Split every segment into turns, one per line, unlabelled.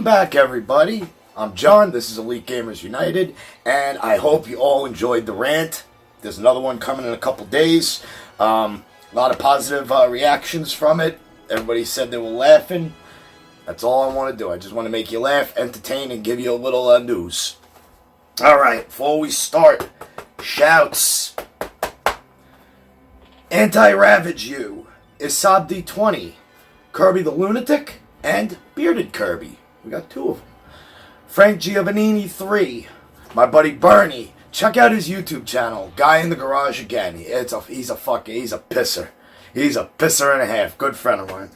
back, everybody. I'm John. This is Elite Gamers United, and I hope you all enjoyed the rant. There's another one coming in a couple days. A lot of positive reactions from it. Everybody said they were laughing. That's all I want to do. I just want to make you laugh, entertain, and give you a little news. All right, before we start, shouts. Anti-Ravage You, Isabdi 20, Kirby the Lunatic, and Bearded Kirby. We got two of them. Frank Giovannini 3, my buddy Bernie. Check out his YouTube channel, Guy in the Garage Again. He's a pisser. He's a pisser and a half. Good friend of mine.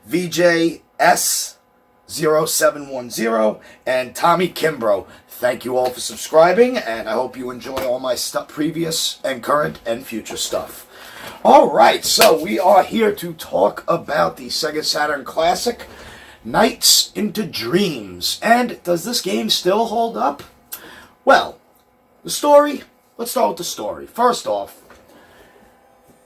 VJS0710 and Tommy Kimbrough. Thank you all for subscribing, and I hope you enjoy all my stuff, previous and current and future stuff. Alright, so we are here to talk about the Sega Saturn classic, Nights into Dreams. And does this game still hold up? Well, the story, let's start with the story. First off,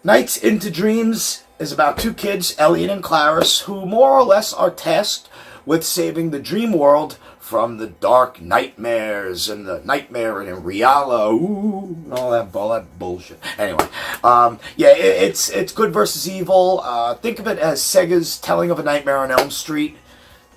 Nights into Dreams is about two kids, Elliot and Clarice, who more or less are tasked with saving the dream world from the dark nightmares and the nightmare and Riala, and all that bullshit. Anyway, it's good versus evil. Think of it as Sega's telling of A Nightmare on Elm Street,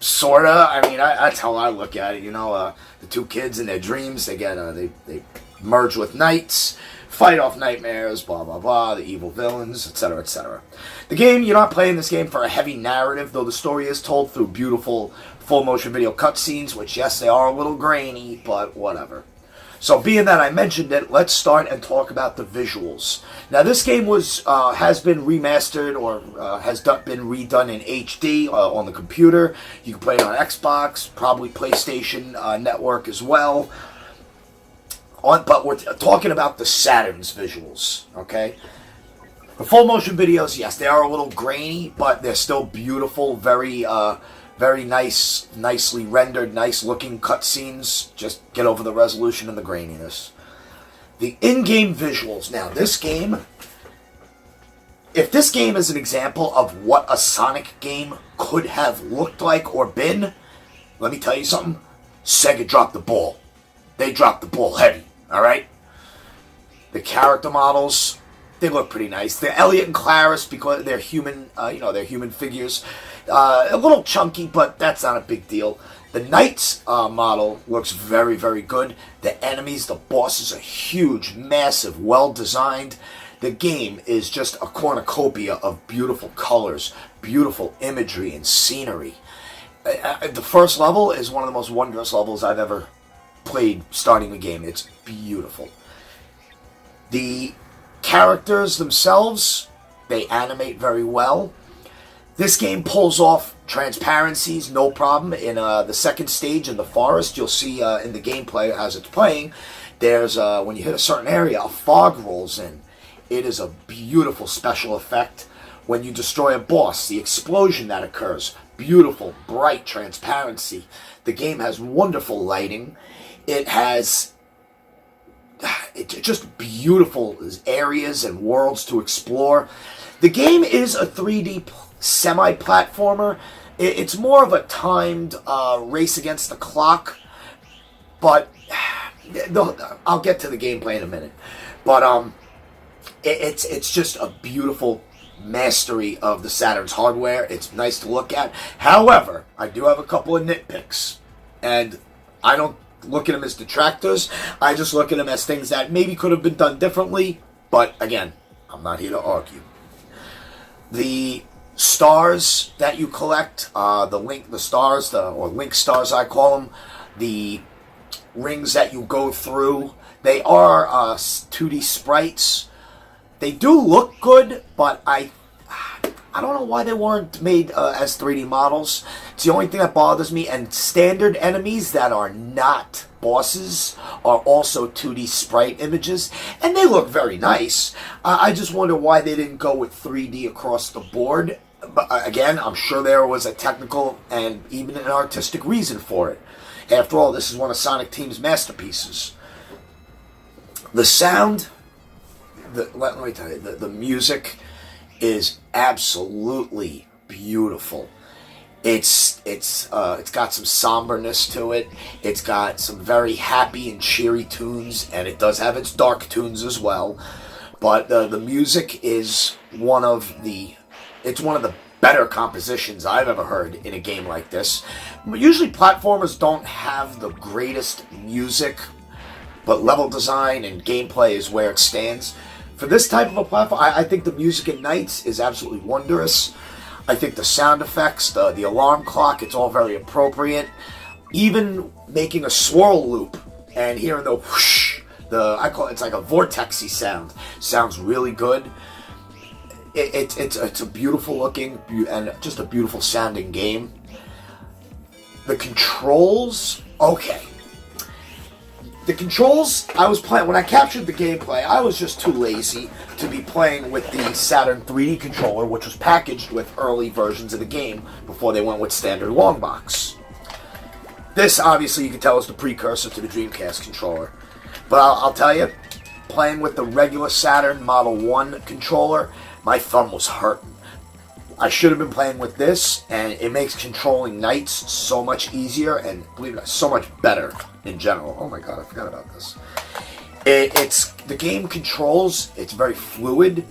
sorta. I mean, that's how I look at it. You know, the two kids in their dreams, they merge with knights, fight off nightmares, blah blah blah, the evil villains, etc., etc. The game, you're not playing this game for a heavy narrative, though the story is told through beautiful full motion video cutscenes, which yes, they are a little grainy, but whatever. So being that I mentioned it, let's start and talk about the visuals. Now this game has been remastered or been redone in HD on the computer. You can play it on Xbox, probably PlayStation Network as well. But we're talking about the Saturn's visuals, okay? The full motion videos, yes, they are a little grainy, but they're still beautiful, very nice, nicely rendered, nice looking cutscenes. Just get over the resolution and the graininess. The in-game visuals. Now, this game, if this game is an example of what a Sonic game could have looked like or been, let me tell you something. Sega dropped the ball. They dropped the ball heavy, alright? The character models, they look pretty nice. The Elliot and Clarice, because they're human, they're human figures. A little chunky, but that's not a big deal. The Knights model looks very, very good. The enemies, the bosses are huge, massive, well-designed. The game is just a cornucopia of beautiful colors, beautiful imagery, and scenery. The first level is one of the most wondrous levels I've ever played starting the game. It's beautiful. The characters themselves, they animate very well. This game pulls off transparencies, no problem. In the second stage in the forest, you'll see in the gameplay as it's playing, there's, when you hit a certain area, a fog rolls in. It is a beautiful special effect. When you destroy a boss, the explosion that occurs, beautiful, bright transparency. The game has wonderful lighting. It has just beautiful areas and worlds to explore. The game is a 3D semi-platformer. It's more of a timed race against the clock, but I'll get to the gameplay in a minute. But it's just a beautiful mastery of the Saturn's hardware. It's nice to look at. However, I do have a couple of nitpicks, and I don't look at them as detractors. I just look at them as things that maybe could have been done differently, but again, I'm not here to argue. The stars that you collect, link stars I call them, the rings that you go through, they are 2D sprites. They do look good, but I don't know why they weren't made as 3D models. It's the only thing that bothers me. And standard enemies that are not bosses are also 2D sprite images, and they look very nice. I just wonder why they didn't go with 3D across the board. But again, I'm sure there was a technical and even an artistic reason for it. After all, this is one of Sonic Team's masterpieces. The sound, let me tell you, the music is absolutely beautiful. It's got some somberness to it. It's got some very happy and cheery tunes, and it does have its dark tunes as well. But the music is one of the better compositions I've ever heard in a game like this. Usually platformers don't have the greatest music, but level design and gameplay is where it stands. For this type of a platform, I think the music at Nights is absolutely wondrous. I think the sound effects, the alarm clock, it's all very appropriate. Even making a swirl loop and hearing the whoosh, I call it's like a vortexy sound, sounds really good. It's a beautiful looking and just a beautiful sounding game. The controls, okay. The controls, I was playing, when I captured the gameplay, I was just too lazy to be playing with the Saturn 3D controller, which was packaged with early versions of the game before they went with standard long box. This, obviously, you can tell is the precursor to the Dreamcast controller. But I'll tell you, playing with the regular Saturn Model 1 controller, my thumb was hurting. I should have been playing with this, and it makes controlling Nights so much easier and, believe it or not, so much better in general. Oh my god, I forgot about this. It's the game controls. It's very fluid.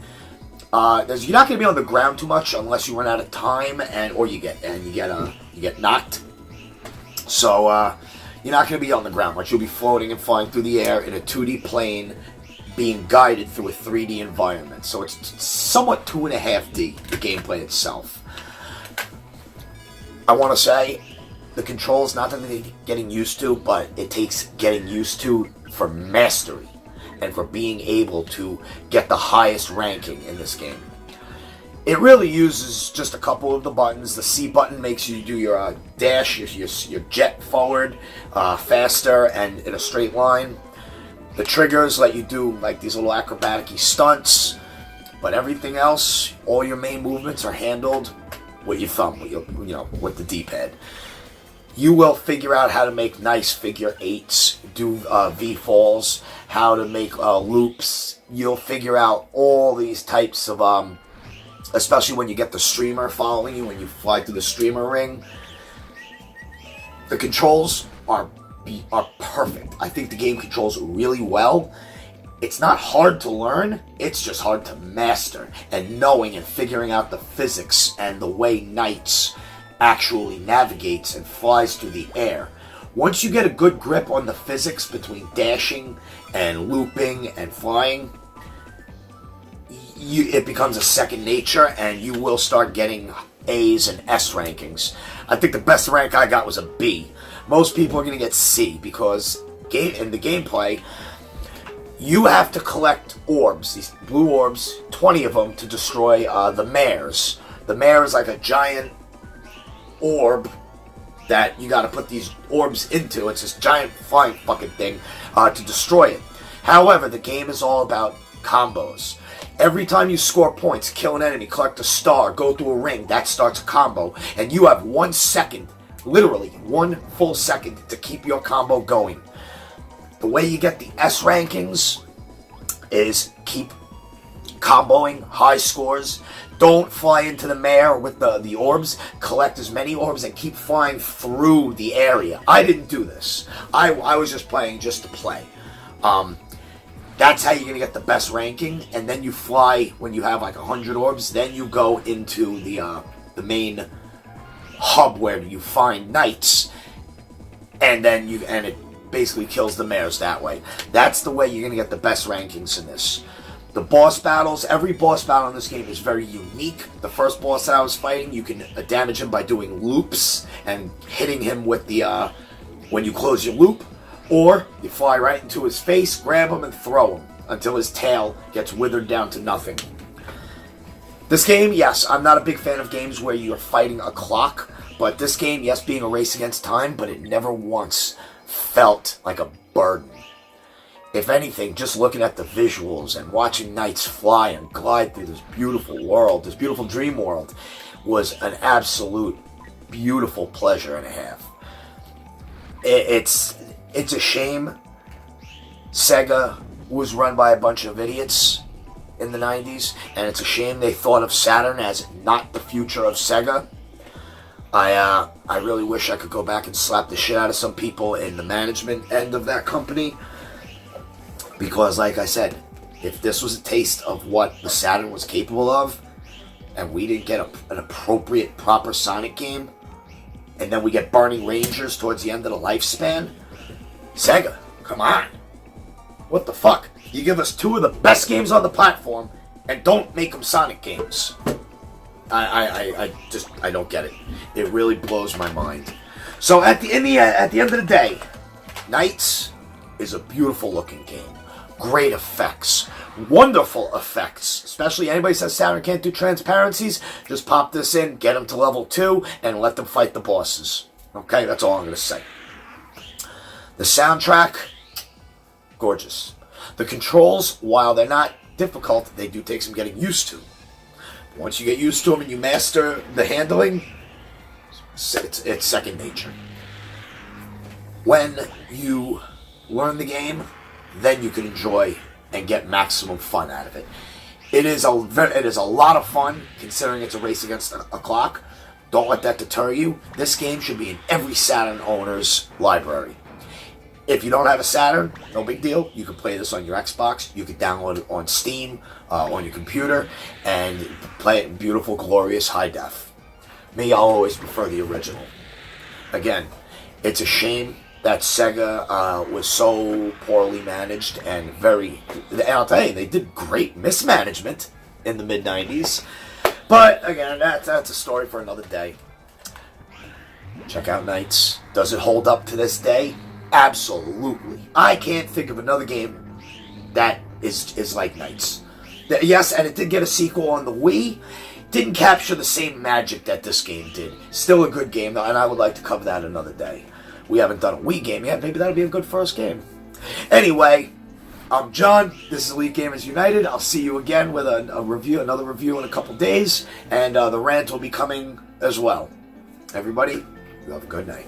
You're not going to be on the ground too much unless you run out of time or you get knocked. So you're not going to be on the ground much. You'll be floating and flying through the air in a 2D plane, being guided through a 3D environment. So it's somewhat 2.5D, the gameplay itself. I want to say, the controls, not that they're getting used to, but it takes getting used to for mastery and for being able to get the highest ranking in this game. It really uses just a couple of the buttons. The C button makes you do your dash, your jet forward faster and in a straight line. The triggers let you do like these little acrobatic-y stunts, but everything else, all your main movements are handled with your thumb, with the D-pad. You will figure out how to make nice figure eights, do V-falls, how to make loops. You'll figure out all these types of, especially when you get the streamer following you, when you fly through the streamer ring. The controls are perfect. I think the game controls really well. It's not hard to learn, it's just hard to master. And knowing and figuring out the physics and the way Nights actually navigates and flies through the air. Once you get a good grip on the physics between dashing and looping and flying, it becomes a second nature and you will start getting A's and S rankings. I think the best rank I got was a B. Most people are going to get C because in the gameplay, you have to collect orbs, these blue orbs, 20 of them, to destroy the mares. The mare is like a giant orb that you got to put these orbs into. It's this giant flying fucking thing to destroy it. However, the game is all about combos. Every time you score points, kill an enemy, collect a star, go through a ring, that starts a combo. And you have 1 second, literally 1 full second, to keep your combo going. The way you get the S rankings is keep comboing high scores. Don't fly into the mare with the orbs. Collect as many orbs and keep flying through the area. I didn't do this. I was just playing just to play. That's how you're going to get the best ranking. And then you fly when you have like 100 orbs. Then you go into the main hub where you find Nights. And then it basically kills the mares that way. That's the way you're going to get the best rankings in this. The boss battles, every boss battle in this game is very unique. The first boss that I was fighting, you can damage him by doing loops and hitting him with the, when you close your loop, or you fly right into his face, grab him and throw him until his tail gets withered down to nothing. This game, yes, I'm not a big fan of games where you're fighting a clock, but this game, yes, being a race against time, but it never once felt like a burden. If anything, just looking at the visuals and watching Nights fly and glide through this beautiful world, this beautiful dream world, was an absolute beautiful pleasure and a half. It's a shame Sega was run by a bunch of idiots in the 90s, and it's a shame they thought of Saturn as not the future of Sega. I really wish I could go back and slap the shit out of some people in the management end of that company. Because, like I said, if this was a taste of what the Saturn was capable of, and we didn't get an appropriate, proper Sonic game, and then we get Burning Rangers towards the end of the lifespan, Sega, come on. What the fuck? You give us two of the best games on the platform, and don't make them Sonic games. I don't get it. It really blows my mind. So at the end of the day, Knights is a beautiful looking game. Great effects. Wonderful effects. Especially anybody says Saturn can't do transparencies, just pop this in, get them to level 2, and let them fight the bosses. Okay, that's all I'm going to say. The soundtrack, gorgeous. The controls, while they're not difficult, they do take some getting used to. Once you get used to them and you master the handling, it's second nature. When you learn the game, then you can enjoy and get maximum fun out of it. It is a lot of fun, considering it's a race against a clock. Don't let that deter you. This game should be in every Saturn owner's library. If you don't have a Saturn, no big deal. You can play this on your Xbox. You can download it on Steam, on your computer, and play it in beautiful, glorious high def. Me, I'll always prefer the original. Again, it's a shame that Sega was so poorly managed and I'll tell you, they did great mismanagement in the mid-90s. But, again, that's a story for another day. Check out Knights. Does it hold up to this day? Absolutely. I can't think of another game that is like Knights. Yes, and it did get a sequel on the Wii. Didn't capture the same magic that this game did. Still a good game, though, and I would like to cover that another day. We haven't done a Wii game yet. Maybe that'll be a good first game. Anyway, I'm John. This is Elite Gamers United. I'll see you again with another review in a couple days, and the rant will be coming as well. Everybody, you have a good night.